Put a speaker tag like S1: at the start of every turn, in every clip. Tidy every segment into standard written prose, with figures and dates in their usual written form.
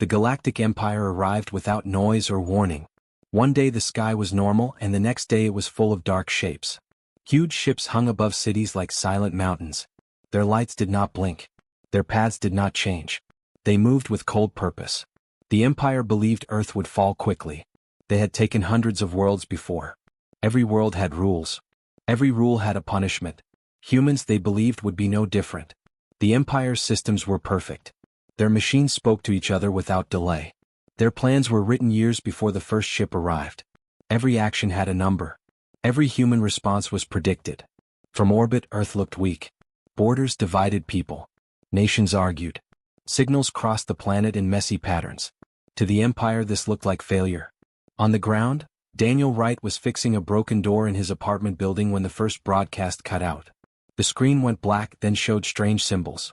S1: The Galactic Empire arrived without noise or warning. One day the sky was normal and the next day it was full of dark shapes. Huge ships hung above cities like silent mountains. Their lights did not blink. Their paths did not change. They moved with cold purpose. The Empire believed Earth would fall quickly. They had taken hundreds of worlds before. Every world had rules. Every rule had a punishment. Humans, they believed, would be no different. The Empire's systems were perfect. Their machines spoke to each other without delay. Their plans were written years before the first ship arrived. Every action had a number. Every human response was predicted. From orbit, Earth looked weak. Borders divided people. Nations argued. Signals crossed the planet in messy patterns. To the Empire, this looked like failure. On the ground, Daniel Wright was fixing a broken door in his apartment building when the first broadcast cut out. The screen went black, then showed strange symbols.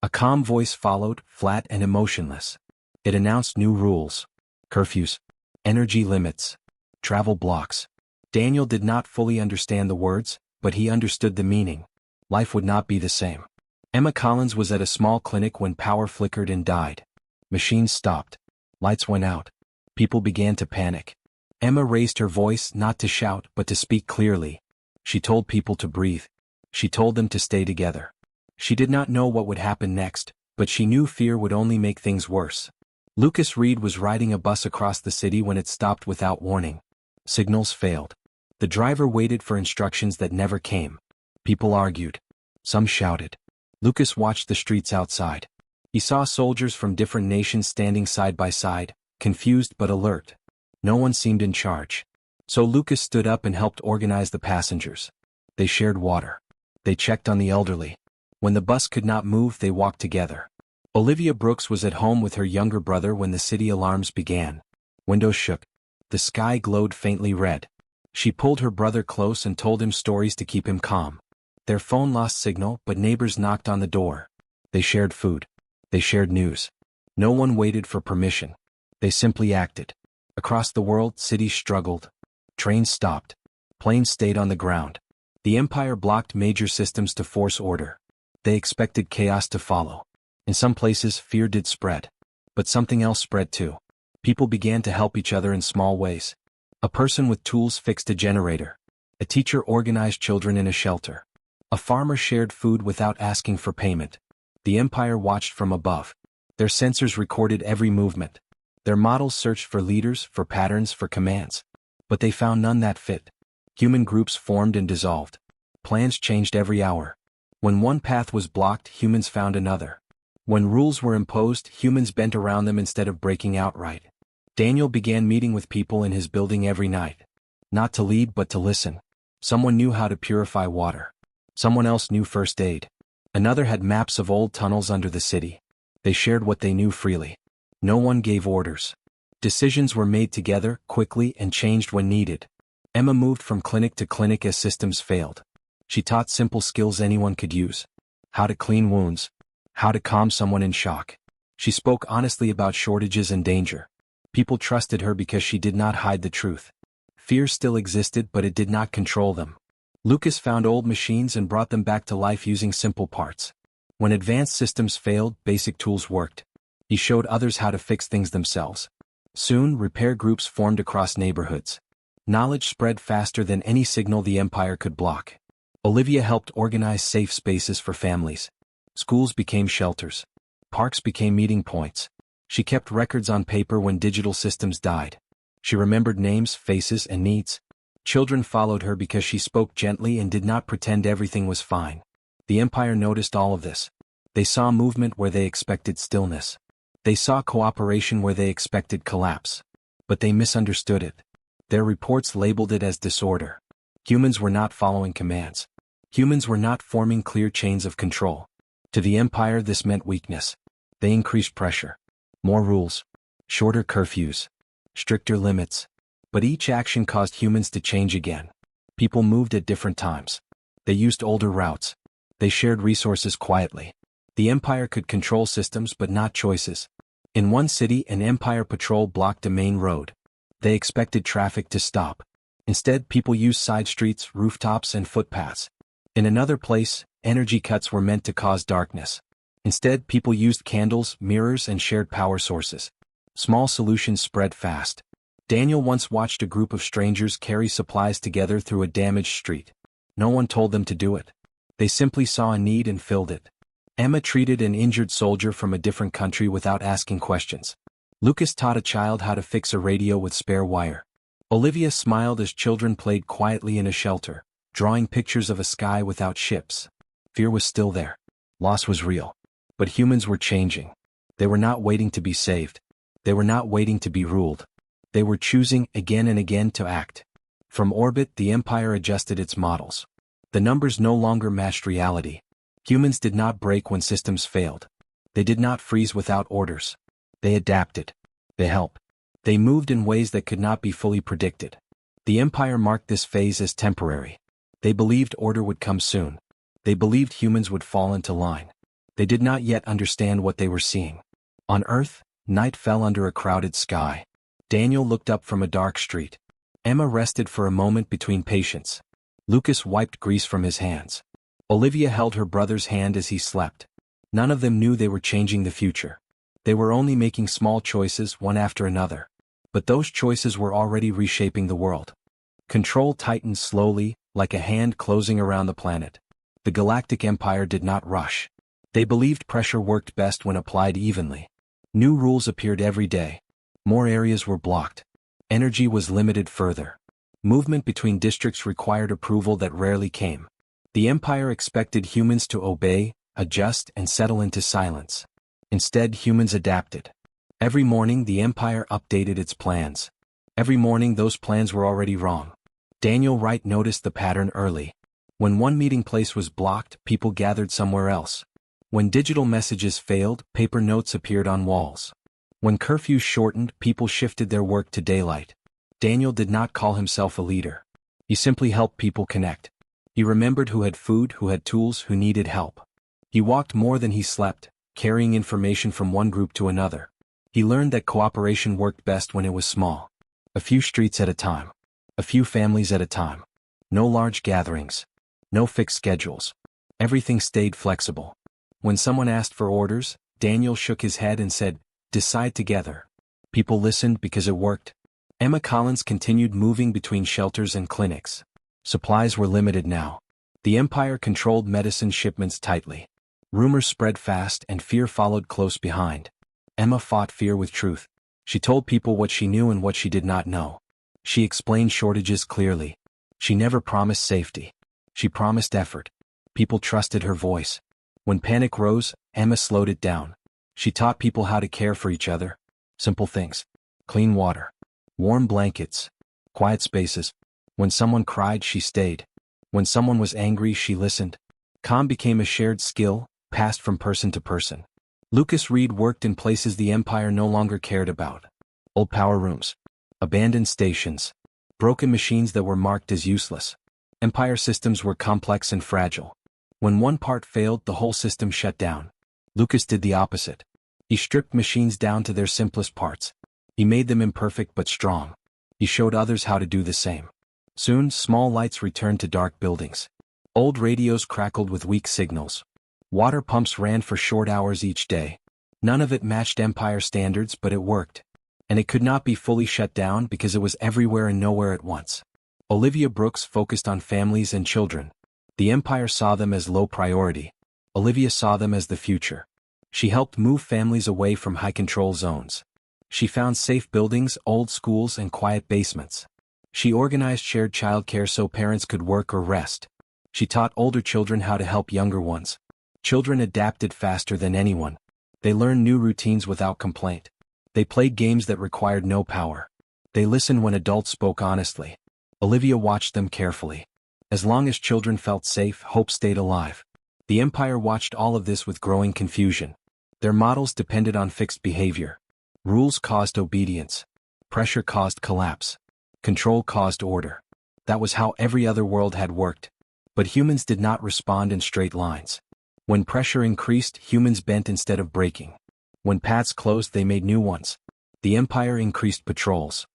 S1: A calm voice followed, flat and emotionless. It announced new rules. Curfews. Energy limits. Travel blocks. Daniel did not fully understand the words, but he understood the meaning. Life would not be the same. Emma Collins was at a small clinic when power flickered and died. Machines stopped. Lights went out. People began to panic. Emma raised her voice, not to shout, but to speak clearly. She told people to breathe. She told them to stay together. She did not know what would happen next, but she knew fear would only make things worse. Lucas Reed was riding a bus across the city when it stopped without warning. Signals failed. The driver waited for instructions that never came. People argued. Some shouted. Lucas watched the streets outside. He saw soldiers from different nations standing side by side, confused but alert. No one seemed in charge. So Lucas stood up and helped organize the passengers. They shared water. They checked on the elderly. When the bus could not move, they walked together. Olivia Brooks was at home with her younger brother when the city alarms began. Windows shook. The sky glowed faintly red. She pulled her brother close and told him stories to keep him calm. Their phone lost signal, but neighbors knocked on the door. They shared food. They shared news. No one waited for permission. They simply acted. Across the world, cities struggled. Trains stopped. Planes stayed on the ground. The Empire blocked major systems to force order. They expected chaos to follow. In some places, fear did spread. But something else spread too. People began to help each other in small ways. A person with tools fixed a generator. A teacher organized children in a shelter. A farmer shared food without asking for payment. The Empire watched from above. Their sensors recorded every movement. Their models searched for leaders, for patterns, for commands. But they found none that fit. Human groups formed and dissolved. Plans changed every hour. When one path was blocked, humans found another. When rules were imposed, humans bent around them instead of breaking outright. Daniel began meeting with people in his building every night. Not to lead but to listen. Someone knew how to purify water. Someone else knew first aid. Another had maps of old tunnels under the city. They shared what they knew freely. No one gave orders. Decisions were made together, quickly, and changed when needed. Emma moved from clinic to clinic as systems failed. She taught simple skills anyone could use. How to clean wounds. How to calm someone in shock. She spoke honestly about shortages and danger. People trusted her because she did not hide the truth. Fear still existed, but it did not control them. Lucas found old machines and brought them back to life using simple parts. When advanced systems failed, basic tools worked. He showed others how to fix things themselves. Soon, repair groups formed across neighborhoods. Knowledge spread faster than any signal the Empire could block. Olivia helped organize safe spaces for families. Schools became shelters. Parks became meeting points. She kept records on paper when digital systems died. She remembered names, faces, and needs. Children followed her because she spoke gently and did not pretend everything was fine. The Empire noticed all of this. They saw movement where they expected stillness. They saw cooperation where they expected collapse. But they misunderstood it. Their reports labeled it as disorder. Humans were not following commands. Humans were not forming clear chains of control. To the Empire, this meant weakness. They increased pressure. More rules. Shorter curfews. Stricter limits. But each action caused humans to change again. People moved at different times. They used older routes. They shared resources quietly. The Empire could control systems but not choices. In one city, an Empire patrol blocked a main road. They expected traffic to stop. Instead, people used side streets, rooftops, and footpaths. In another place, energy cuts were meant to cause darkness. Instead, people used candles, mirrors, and shared power sources. Small solutions spread fast. Daniel once watched a group of strangers carry supplies together through a damaged street. No one told them to do it. They simply saw a need and filled it. Emma treated an injured soldier from a different country without asking questions. Lucas taught a child how to fix a radio with spare wire. Olivia smiled as children played quietly in a shelter, drawing pictures of a sky without ships. Fear was still there. Loss was real. But humans were changing. They were not waiting to be saved. They were not waiting to be ruled. They were choosing again and again to act. From orbit, the Empire adjusted its models. The numbers no longer matched reality. Humans did not break when systems failed. They did not freeze without orders. They adapted. They helped. They moved in ways that could not be fully predicted. The Empire marked this phase as temporary. They believed order would come soon. They believed humans would fall into line. They did not yet understand what they were seeing. On Earth, night fell under a crowded sky. Daniel looked up from a dark street. Emma rested for a moment between patients. Lucas wiped grease from his hands. Olivia held her brother's hand as he slept. None of them knew they were changing the future. They were only making small choices one after another. But those choices were already reshaping the world. Control tightened slowly, like a hand closing around the planet. The Galactic Empire did not rush. They believed pressure worked best when applied evenly. New rules appeared every day. More areas were blocked. Energy was limited further. Movement between districts required approval that rarely came. The Empire expected humans to obey, adjust, and settle into silence. Instead, humans adapted. Every morning, the Empire updated its plans. Every morning, those plans were already wrong. Daniel Wright noticed the pattern early. When one meeting place was blocked, people gathered somewhere else. When digital messages failed, paper notes appeared on walls. When curfews shortened, people shifted their work to daylight. Daniel did not call himself a leader. He simply helped people connect. He remembered who had food, who had tools, who needed help. He walked more than he slept, carrying information from one group to another. He learned that cooperation worked best when it was small. A few streets at a time. A few families at a time. No large gatherings. No fixed schedules. Everything stayed flexible. When someone asked for orders, Daniel shook his head and said, "Decide together." People listened because it worked. Emma Collins continued moving between shelters and clinics. Supplies were limited now. The Empire controlled medicine shipments tightly. Rumors spread fast and fear followed close behind. Emma fought fear with truth. She told people what she knew and what she did not know. She explained shortages clearly. She never promised safety. She promised effort. People trusted her voice. When panic rose, Emma slowed it down. She taught people how to care for each other. Simple things. Clean water. Warm blankets. Quiet spaces. When someone cried, she stayed. When someone was angry, she listened. Calm became a shared skill, passed from person to person. Lucas Reed worked in places the Empire no longer cared about. Old power rooms. Abandoned stations. Broken machines that were marked as useless. Empire systems were complex and fragile. When one part failed, the whole system shut down. Lucas did the opposite. He stripped machines down to their simplest parts. He made them imperfect but strong. He showed others how to do the same. Soon, small lights returned to dark buildings. Old radios crackled with weak signals. Water pumps ran for short hours each day. None of it matched Empire standards, but it worked. And it could not be fully shut down because it was everywhere and nowhere at once. Olivia Brooks focused on families and children. The Empire saw them as low priority. Olivia saw them as the future. She helped move families away from high-control zones. She found safe buildings, old schools, and quiet basements. She organized shared childcare so parents could work or rest. She taught older children how to help younger ones. Children adapted faster than anyone. They learned new routines without complaint. They played games that required no power. They listened when adults spoke honestly. Olivia watched them carefully. As long as children felt safe, hope stayed alive. The Empire watched all of this with growing confusion. Their models depended on fixed behavior. Rules caused obedience. Pressure caused collapse. Control caused order. That was how every other world had worked. But humans did not respond in straight lines. When pressure increased, humans bent instead of breaking. When paths closed, they made new ones. The Empire increased patrols.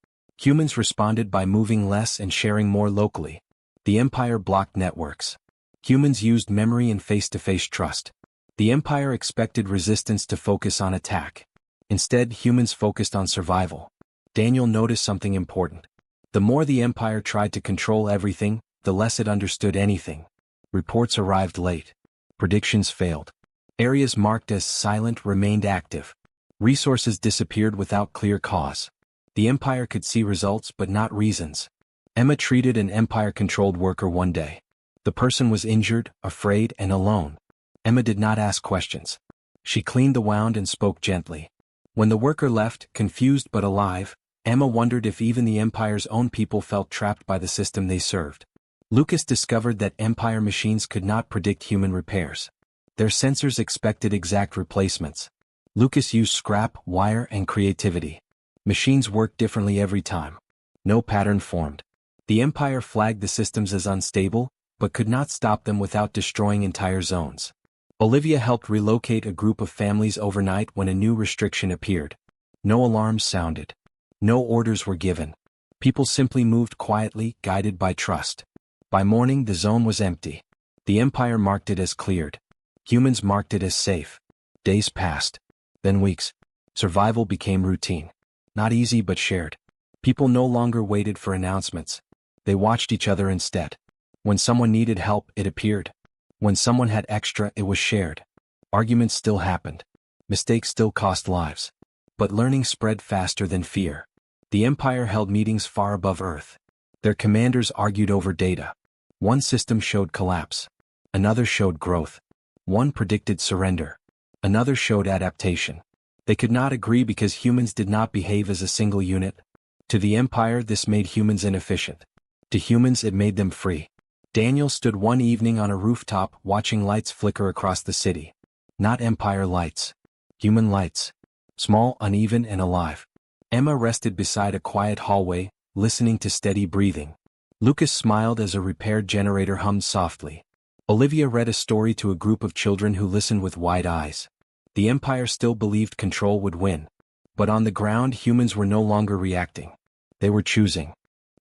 S1: Humans responded by moving less and sharing more locally. The Empire blocked networks. Humans used memory and face-to-face trust. The Empire expected resistance to focus on attack. Instead, humans focused on survival. Daniel noticed something important. The more the Empire tried to control everything, the less it understood anything. Reports arrived late. Predictions failed. Areas marked as silent remained active. Resources disappeared without clear cause. The Empire could see results but not reasons. Emma treated an Empire-controlled worker one day. The person was injured, afraid, and alone. Emma did not ask questions. She cleaned the wound and spoke gently. When the worker left, confused but alive, Emma wondered if even the Empire's own people felt trapped by the system they served. Lucas discovered that Empire machines could not predict human repairs. Their sensors expected exact replacements. Lucas used scrap, wire, and creativity. Machines worked differently every time. No pattern formed. The Empire flagged the systems as unstable, but could not stop them without destroying entire zones. Olivia helped relocate a group of families overnight when a new restriction appeared. No alarms sounded. No orders were given. People simply moved quietly, guided by trust. By morning, the zone was empty. The Empire marked it as cleared. Humans marked it as safe. Days passed. Then weeks. Survival became routine. Not easy but shared. People no longer waited for announcements. They watched each other instead. When someone needed help, it appeared. When someone had extra, it was shared. Arguments still happened. Mistakes still cost lives. But learning spread faster than fear. The Empire held meetings far above Earth. Their commanders argued over data. One system showed collapse. Another showed growth. One predicted surrender. Another showed adaptation. They could not agree because humans did not behave as a single unit. To the Empire, this made humans inefficient. To humans, it made them free. Daniel stood one evening on a rooftop watching lights flicker across the city. Not Empire lights. Human lights. Small, uneven, and alive. Emma rested beside a quiet hallway, listening to steady breathing. Lucas smiled as a repaired generator hummed softly. Olivia read a story to a group of children who listened with wide eyes. The Empire still believed control would win. But on the ground, humans were no longer reacting. They were choosing.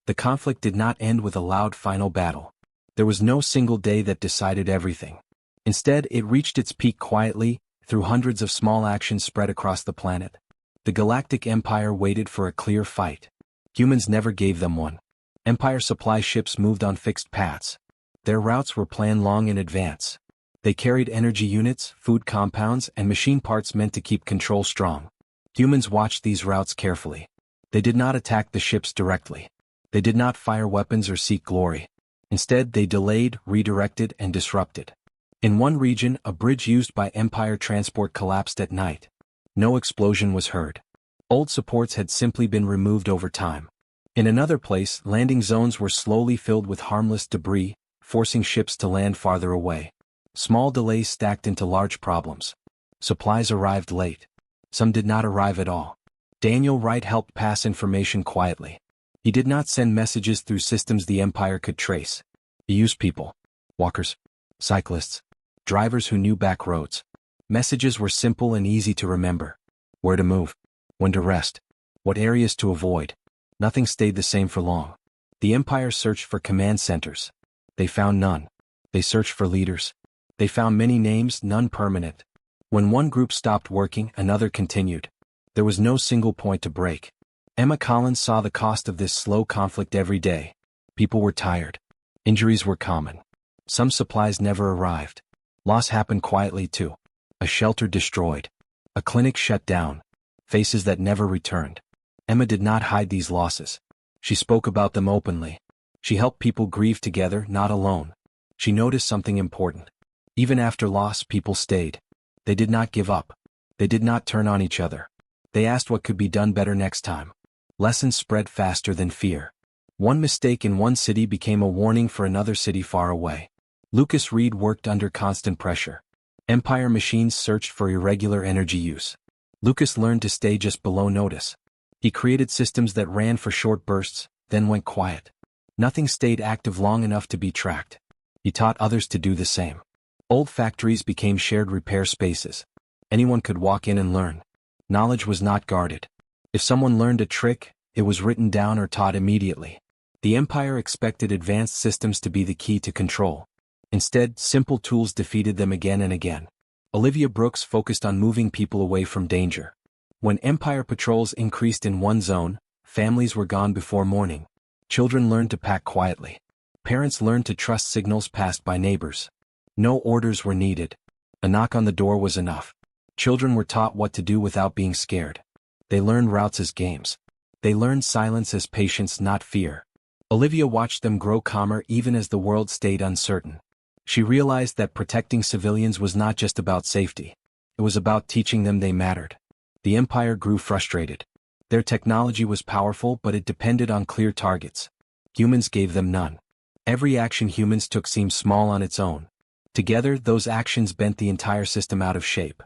S1: The conflict did not end with a loud final battle. There was no single day that decided everything. Instead, it reached its peak quietly, through hundreds of small actions spread across the planet. The Galactic Empire waited for a clear fight. Humans never gave them one. Empire supply ships moved on fixed paths. Their routes were planned long in advance. They carried energy units, food compounds, and machine parts meant to keep control strong. Humans watched these routes carefully. They did not attack the ships directly. They did not fire weapons or seek glory. Instead, they delayed, redirected, and disrupted. In one region, a bridge used by Empire transport collapsed at night. No explosion was heard. Old supports had simply been removed over time. In another place, landing zones were slowly filled with harmless debris, forcing ships to land farther away. Small delays stacked into large problems. Supplies arrived late. Some did not arrive at all. Daniel Wright helped pass information quietly. He did not send messages through systems the Empire could trace. He used people. Walkers. Cyclists. Drivers who knew back roads. Messages were simple and easy to remember. Where to move. When to rest. What areas to avoid. Nothing stayed the same for long. The Empire searched for command centers. They found none. They searched for leaders. They found many names, none permanent. When one group stopped working, another continued. There was no single point to break. Emma Collins saw the cost of this slow conflict every day. People were tired. Injuries were common. Some supplies never arrived. Loss happened quietly too. A shelter destroyed. A clinic shut down. Faces that never returned. Emma did not hide these losses. She spoke about them openly. She helped people grieve together, not alone. She noticed something important. Even after loss, people stayed. They did not give up. They did not turn on each other. They asked what could be done better next time. Lessons spread faster than fear. One mistake in one city became a warning for another city far away. Lucas Reed worked under constant pressure. Empire machines searched for irregular energy use. Lucas learned to stay just below notice. He created systems that ran for short bursts, then went quiet. Nothing stayed active long enough to be tracked. He taught others to do the same. Old factories became shared repair spaces. Anyone could walk in and learn. Knowledge was not guarded. If someone learned a trick, it was written down or taught immediately. The Empire expected advanced systems to be the key to control. Instead, simple tools defeated them again and again. Olivia Brooks focused on moving people away from danger. When Empire patrols increased in one zone, families were gone before morning. Children learned to pack quietly. Parents learned to trust signals passed by neighbors. No orders were needed. A knock on the door was enough. Children were taught what to do without being scared. They learned routes as games. They learned silence as patience, not fear. Olivia watched them grow calmer even as the world stayed uncertain. She realized that protecting civilians was not just about safety. It was about teaching them they mattered. The Empire grew frustrated. Their technology was powerful, but it depended on clear targets. Humans gave them none. Every action humans took seemed small on its own. Together, those actions bent the entire system out of shape.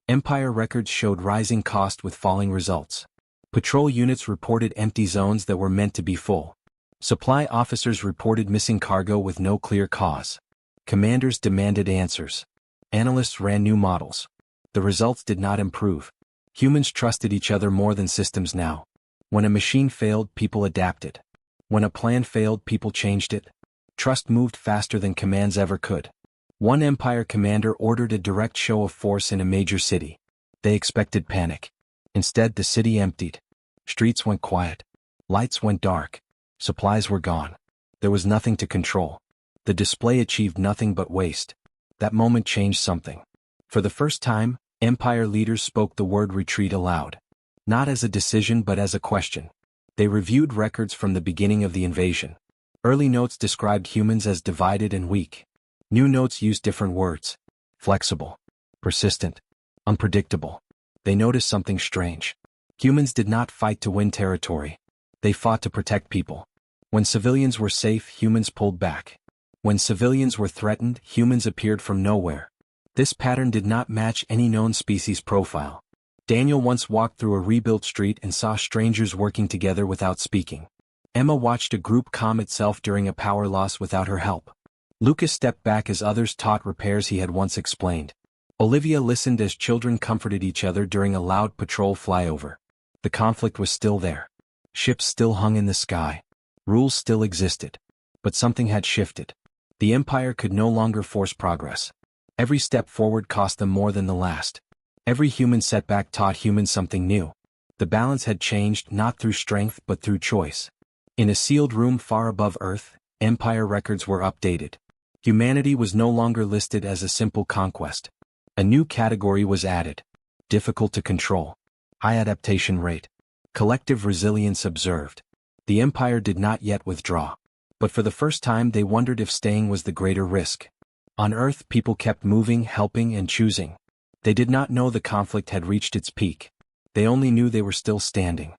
S1: Empire records showed rising cost with falling results. Patrol units reported empty zones that were meant to be full. Supply officers reported missing cargo with no clear cause. Commanders demanded answers. Analysts ran new models. The results did not improve. Humans trusted each other more than systems now. When a machine failed, people adapted. When a plan failed, people changed it. Trust moved faster than commands ever could. One Empire commander ordered a direct show of force in a major city. They expected panic. Instead, the city emptied. Streets went quiet. Lights went dark. Supplies were gone. There was nothing to control. The display achieved nothing but waste. That moment changed something. For the first time, Empire leaders spoke the word retreat aloud. Not as a decision but as a question. They reviewed records from the beginning of the invasion. Early notes described humans as divided and weak. New notes used different words. Flexible. Persistent. Unpredictable. They noticed something strange. Humans did not fight to win territory. They fought to protect people. When civilians were safe, humans pulled back. When civilians were threatened, humans appeared from nowhere. This pattern did not match any known species profile. Daniel once walked through a rebuilt street and saw strangers working together without speaking. Emma watched a group calm itself during a power loss without her help. Lucas stepped back as others taught repairs he had once explained. Olivia listened as children comforted each other during a loud patrol flyover. The conflict was still there. Ships still hung in the sky. Rules still existed. But something had shifted. The Empire could no longer force progress. Every step forward cost them more than the last. Every human setback taught humans something new. The balance had changed not through strength but through choice. In a sealed room far above Earth, Empire records were updated. Humanity was no longer listed as a simple conquest. A new category was added. Difficult to control. High adaptation rate. Collective resilience observed. The Empire did not yet withdraw. But for the first time they wondered if staying was the greater risk. On Earth, people kept moving, helping, and choosing. They did not know the conflict had reached its peak. They only knew they were still standing.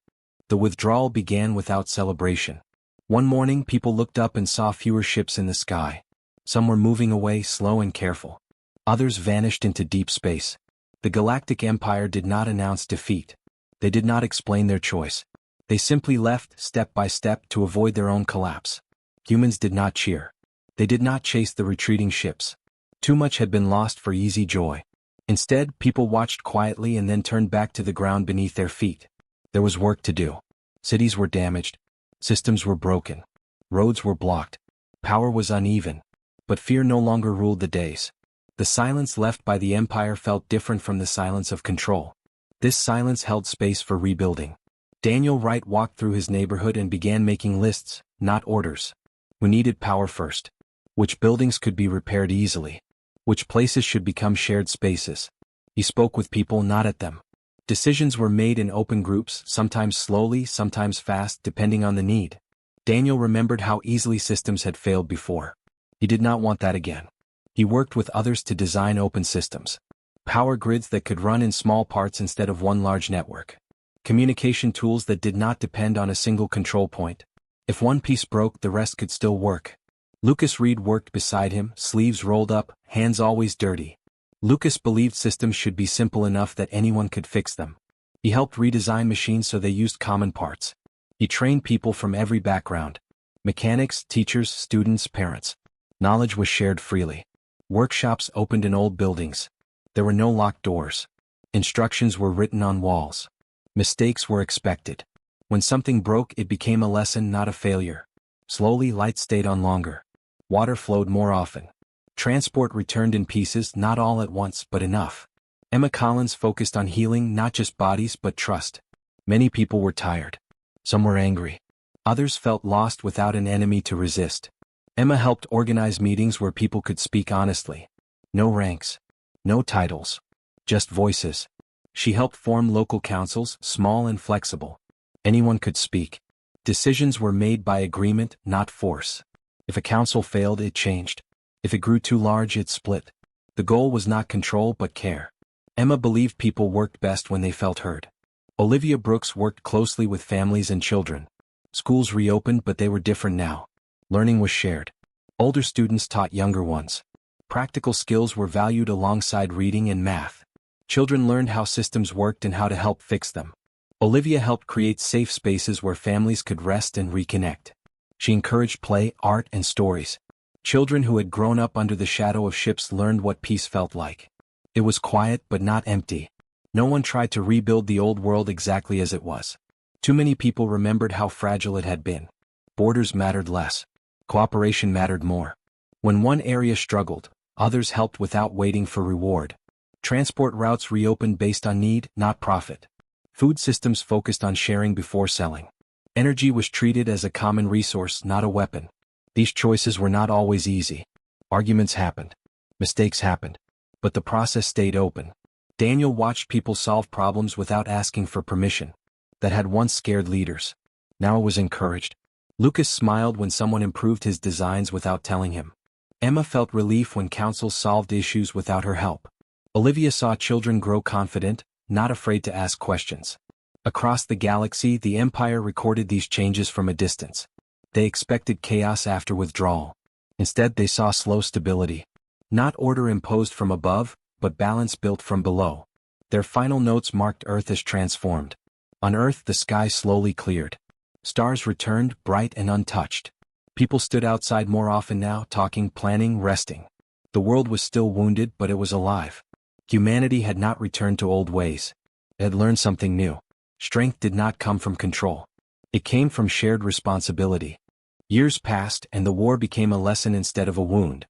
S1: The withdrawal began without celebration. One morning, people looked up and saw fewer ships in the sky. Some were moving away, slow and careful. Others vanished into deep space. The Galactic Empire did not announce defeat. They did not explain their choice. They simply left, step by step, to avoid their own collapse. Humans did not cheer. They did not chase the retreating ships. Too much had been lost for easy joy. Instead, people watched quietly and then turned back to the ground beneath their feet. There was work to do. Cities were damaged. Systems were broken. Roads were blocked. Power was uneven. But fear no longer ruled the days. The silence left by the Empire felt different from the silence of control. This silence held space for rebuilding. Daniel Wright walked through his neighborhood and began making lists, not orders. We needed power first. Which buildings could be repaired easily? Which places should become shared spaces? He spoke with people, not at them. Decisions were made in open groups, sometimes slowly, sometimes fast, depending on the need. Daniel remembered how easily systems had failed before. He did not want that again. He worked with others to design open systems. Power grids that could run in small parts instead of one large network. Communication tools that did not depend on a single control point. If one piece broke, the rest could still work. Lucas Reed worked beside him, sleeves rolled up, hands always dirty. Lucas believed systems should be simple enough that anyone could fix them. He helped redesign machines so they used common parts. He trained people from every background. Mechanics, teachers, students, parents. Knowledge was shared freely. Workshops opened in old buildings. There were no locked doors. Instructions were written on walls. Mistakes were expected. When something broke, it became a lesson, not a failure. Slowly, lights stayed on longer. Water flowed more often. Transport returned in pieces, not all at once, but enough. Emma Collins focused on healing not just bodies but trust. Many people were tired. Some were angry. Others felt lost without an enemy to resist. Emma helped organize meetings where people could speak honestly. No ranks. No titles. Just voices. She helped form local councils, small and flexible. Anyone could speak. Decisions were made by agreement, not force. If a council failed, it changed. If it grew too large, it split. The goal was not control but care. Emma believed people worked best when they felt heard. Olivia Brooks worked closely with families and children. Schools reopened, but they were different now. Learning was shared. Older students taught younger ones. Practical skills were valued alongside reading and math. Children learned how systems worked and how to help fix them. Olivia helped create safe spaces where families could rest and reconnect. She encouraged play, art, and stories. Children who had grown up under the shadow of ships learned what peace felt like. It was quiet but not empty. No one tried to rebuild the old world exactly as it was. Too many people remembered how fragile it had been. Borders mattered less. Cooperation mattered more. When one area struggled, others helped without waiting for reward. Transport routes reopened based on need, not profit. Food systems focused on sharing before selling. Energy was treated as a common resource, not a weapon. These choices were not always easy. Arguments happened. Mistakes happened. But the process stayed open. Daniel watched people solve problems without asking for permission. That had once scared leaders. Now it was encouraged. Lucas smiled when someone improved his designs without telling him. Emma felt relief when councils solved issues without her help. Olivia saw children grow confident, not afraid to ask questions. Across the galaxy, the Empire recorded these changes from a distance. They expected chaos after withdrawal. Instead, they saw slow stability. Not order imposed from above, but balance built from below. Their final notes marked Earth as transformed. On Earth, the sky slowly cleared. Stars returned, bright and untouched. People stood outside more often now, talking, planning, resting. The world was still wounded, but it was alive. Humanity had not returned to old ways. It had learned something new. Strength did not come from control. It came from shared responsibility. Years passed, and the war became a lesson instead of a wound.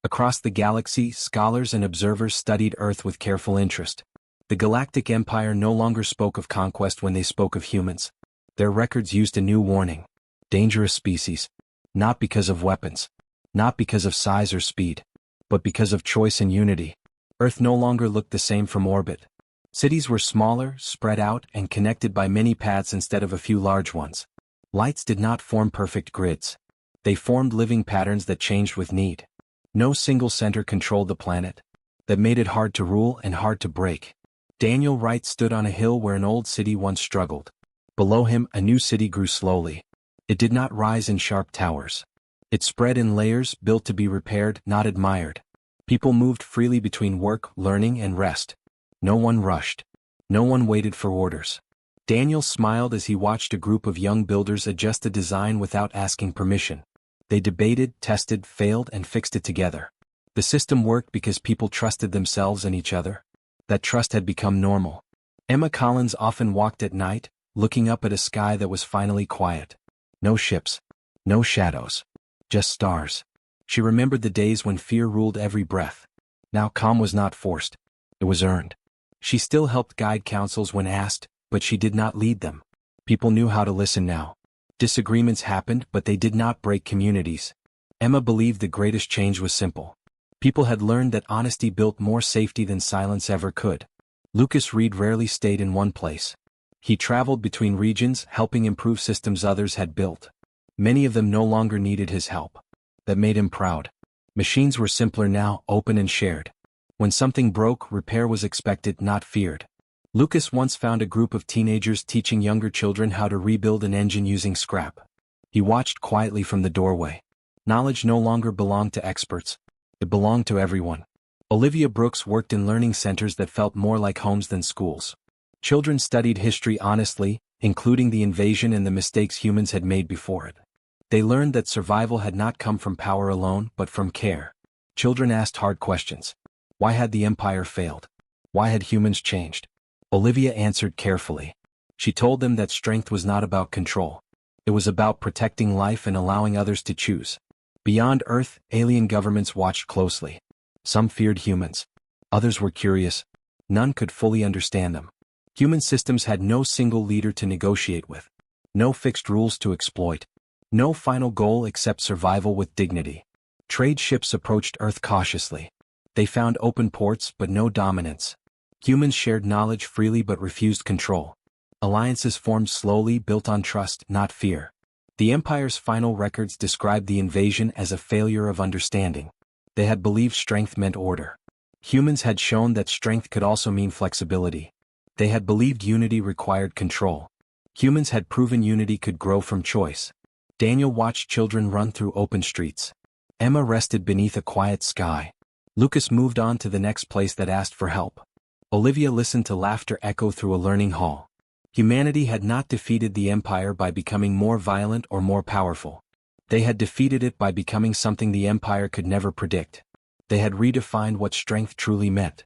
S1: Across the galaxy, scholars and observers studied Earth with careful interest. The Galactic Empire no longer spoke of conquest when they spoke of humans. Their records used a new warning. Dangerous species. Not because of weapons. Not because of size or speed. But because of choice and unity. Earth no longer looked the same from orbit. Cities were smaller, spread out, and connected by many paths instead of a few large ones. Lights did not form perfect grids. They formed living patterns that changed with need. No single center controlled the planet. That made it hard to rule and hard to break. Daniel Wright stood on a hill where an old city once struggled. Below him, a new city grew slowly. It did not rise in sharp towers. It spread in layers, built to be repaired, not admired. People moved freely between work, learning, and rest. No one rushed. No one waited for orders. Daniel smiled as he watched a group of young builders adjust a design without asking permission. They debated, tested, failed, and fixed it together. The system worked because people trusted themselves and each other. That trust had become normal. Emma Collins often walked at night, looking up at a sky that was finally quiet. No ships. No shadows. Just stars. She remembered the days when fear ruled every breath. Now calm was not forced. It was earned. She still helped guide councils when asked, but she did not lead them. People knew how to listen now. Disagreements happened, but they did not break communities. Emma believed the greatest change was simple. People had learned that honesty built more safety than silence ever could. Lucas Reed rarely stayed in one place. He traveled between regions, helping improve systems others had built. Many of them no longer needed his help. That made him proud. Machines were simpler now, open and shared. When something broke, repair was expected, not feared. Lucas once found a group of teenagers teaching younger children how to rebuild an engine using scrap. He watched quietly from the doorway. Knowledge no longer belonged to experts. It belonged to everyone. Olivia Brooks worked in learning centers that felt more like homes than schools. Children studied history honestly, including the invasion and the mistakes humans had made before it. They learned that survival had not come from power alone, but from care. Children asked hard questions. Why had the Empire failed? Why had humans changed? Olivia answered carefully. She told them that strength was not about control. It was about protecting life and allowing others to choose. Beyond Earth, alien governments watched closely. Some feared humans. Others were curious. None could fully understand them. Human systems had no single leader to negotiate with. No fixed rules to exploit. No final goal except survival with dignity. Trade ships approached Earth cautiously. They found open ports but no dominance. Humans shared knowledge freely but refused control. Alliances formed slowly, built on trust, not fear. The Empire's final records described the invasion as a failure of understanding. They had believed strength meant order. Humans had shown that strength could also mean flexibility. They had believed unity required control. Humans had proven unity could grow from choice. Daniel watched children run through open streets. Emma rested beneath a quiet sky. Lucas moved on to the next place that asked for help. Olivia listened to laughter echo through a learning hall. Humanity had not defeated the Empire by becoming more violent or more powerful. They had defeated it by becoming something the Empire could never predict. They had redefined what strength truly meant.